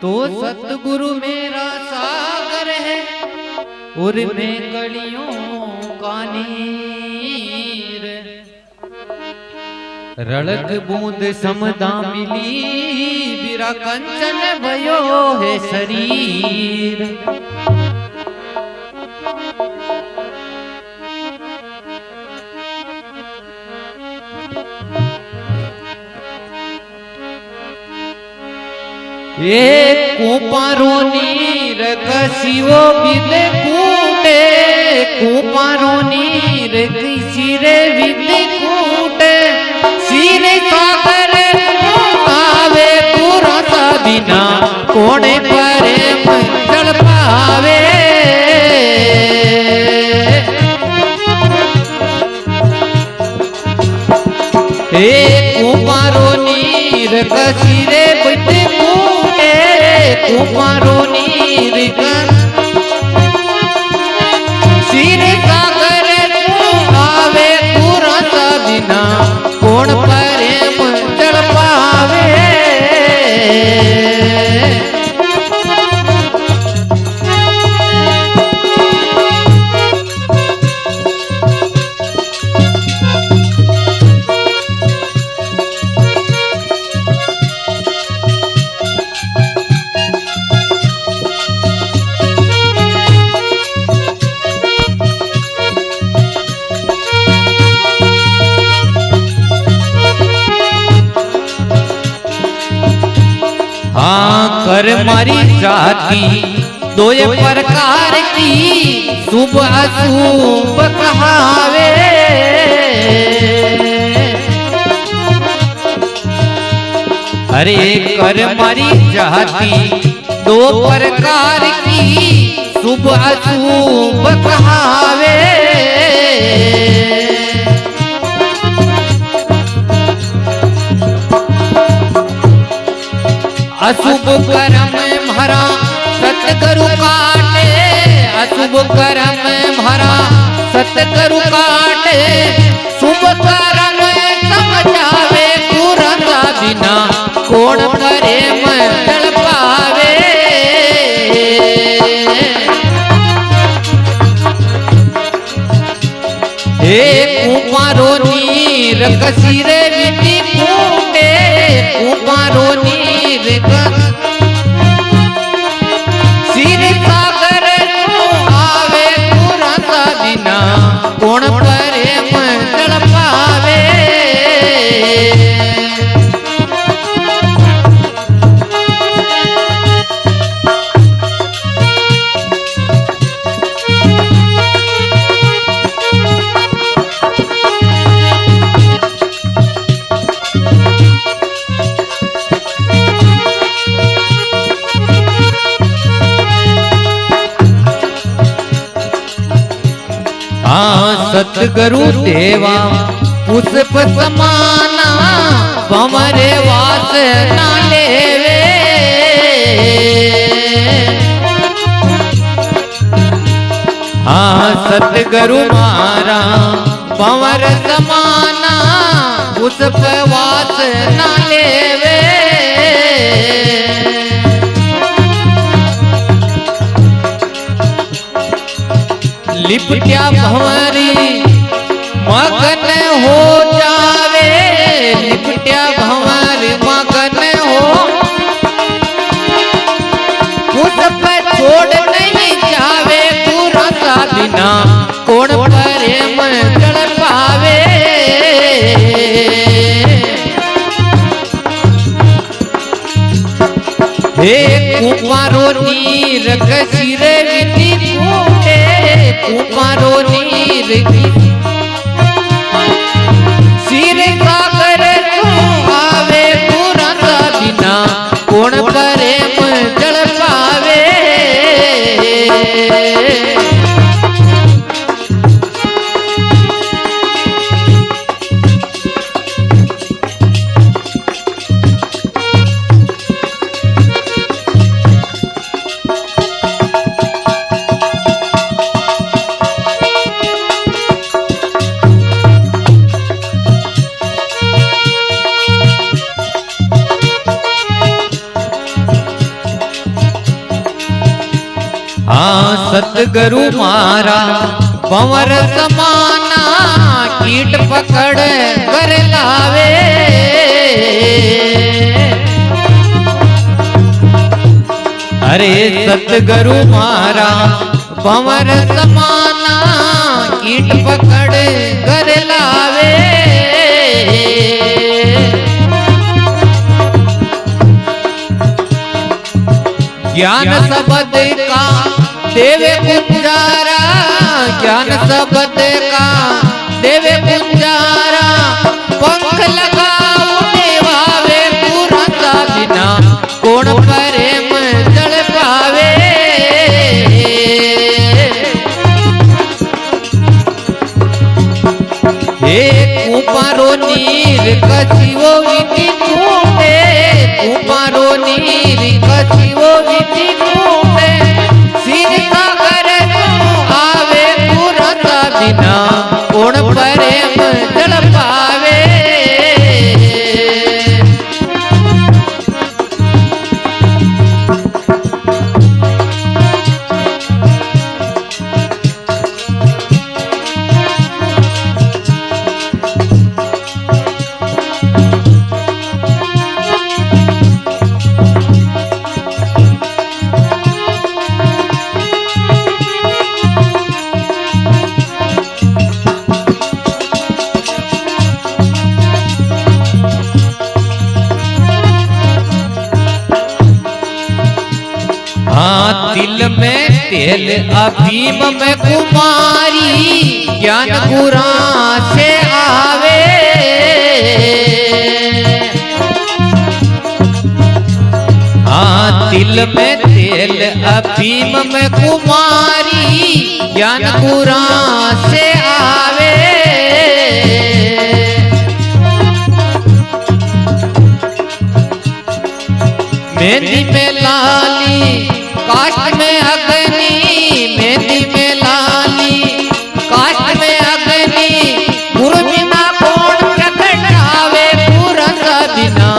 तो सतगुरु मेरा सागर है और मैं कलियों का नीर। रड़क बूंद समदा मिली बिरा कंचन भयो है शरीर। एक कुपारो नीर कसियो बिद कूटे, कुपारो नीर सिरे विद कूटे। सिरे सागर आवे पूरा सा बिना कोने प्रेम चल पावे। एक कुपारो नीर कसिरे बिद कुमारो नीर सिर सागर आवे पूरा सा बिना कौन प्रेम चल पावे। कर मारी जाति दो प्रकार की शुभ अशुभ कहावे। अरे कर मारी जाति दो प्रकार की शुभ अशुभ कहावे। अशुभ कर्म भरा सतगुरु काटे, अशुभ कर्म भरा सतगुरु काटे। शुभ कर्म समझावे तुरंत बिना कौन प्रेम चल पावे। कुमारो नीर कसिरे विधि कूटे, कुमारो नीर सिर सागर आवे पूरा सा बिना कौन प्रेम चल पावे। सतगुरु देवा पुष्प समाना पमरे वास ना लेवे। सतगुरु मारा पवर समाना पुष्प वास ना लेवे। लिपटिया भंवरी मगन हो जावे, लिपटिया भंवरी मगन हो। पुष्प छोड़ नहीं जावे पूरा सा बिना कौन प्रेम चल पावे। कुमारो नीर कसिरे विधि कूटे, कुमारो नीर सिर सागर आवे पूरा सा बिना कौन प्रेम चल पावे। हाँ सतगुरु मारा भंवर समाना कीट पकड़ कर लावे। अरे सतगुरु मारा भंवर समाना कीट पकड़ कर लावे। ज्ञान शब्द का देवे पुजारा, ज्ञान शब्द का देवे पुजारा, पंख लगाओ वावे पूरा बिना कौन प्रेम जल पावे। कुपारो नीर कछिवो विधि कूटे, कुपारो नीर कछिवो विधि कूटे, सिर सागर आवे तुरंत बिना कौन प्रेम जल पावे। दिल में तेल अफीम में कुमारी, ज्ञान गुरा से आवे। हाँ दिल में तेल अफीम में कुमारी, ज्ञान गुरा से आवे। मेहंदी में लाली कास्ट में अग्नि, मेहंदी में लाली कास्ट में अग्नि, गुरु बिना कौन प्रकटावे पूरन बिना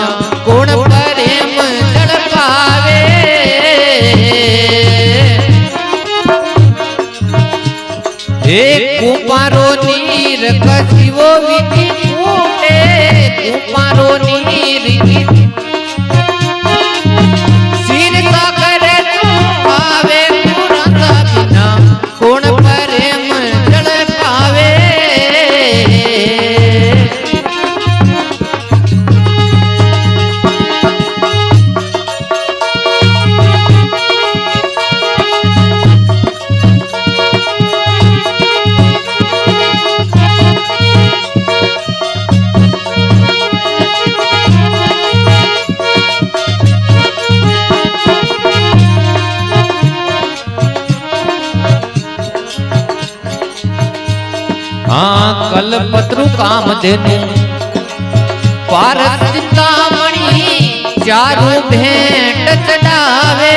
कौन प्रेम जल पावे। कुपारो नीर कछिवो विधि कूटे, कुपारो नीर कौन प्रेम जल पावे। हाँ कलपत्रु कामधेनु पारस चिंतामणि, चारू भेंट चढ़ावे।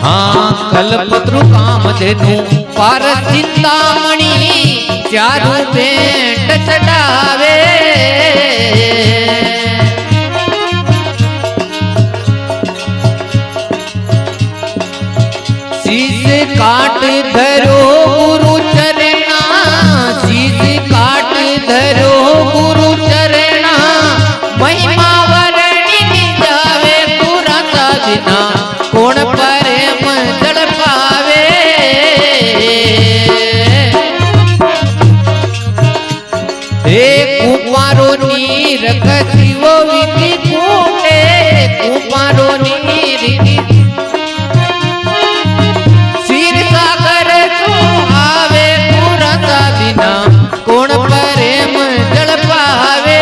हाँ कलपत्रु कामधेनु पारस चिंतामणि, चारू भेंट चढ़ावे। शीश काट धरो गुरु चरणा, शीश काट धरो गुरु चरणा, महिमा वर्णि जावे तुरंत बिना कौन प्रेम जल पावे। कुपारो नीर कछिवो विधि कूटे, कुपारो नीर बिना कौन प्रेम जल पावे।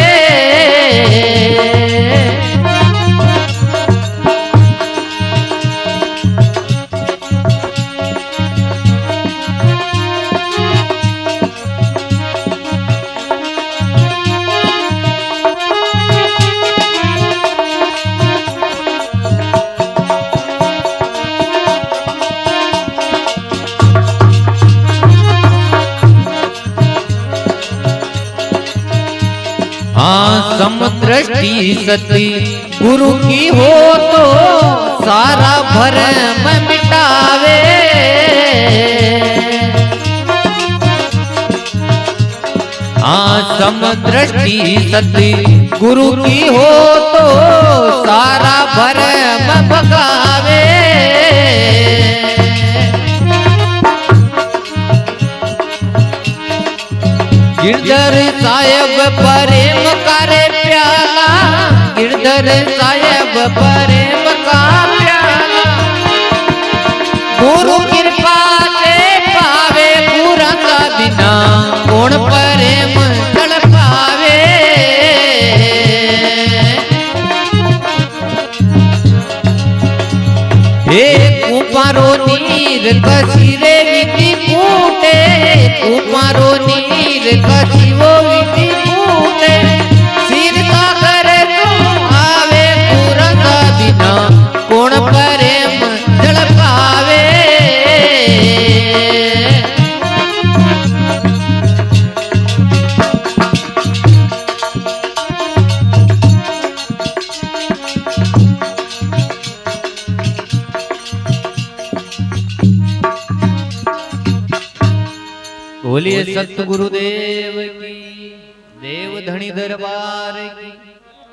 हाँ समत समदृष्टि सती गुरु की हो तो सारा भरम मिटावे। समदृष्टि सती गुरु की हो तो सारा भरम भगावे। गिरधर साहेब प्रेम करे प्याला, गिरधर साहेब प्रेम का प्याला, गुरु कृपा से पावे पूरा का बिना कौन प्रेम चल पावे। हे कुमारो नीर कसीरे विधि कूटे, कुमारो नीर कसी वो विधि कूटे, सिर का कर तुम आवे पूरा का बिना कौन प्रेम जल पावे। बोलिए सतगुरुदेव की, देव धनी दरबार की।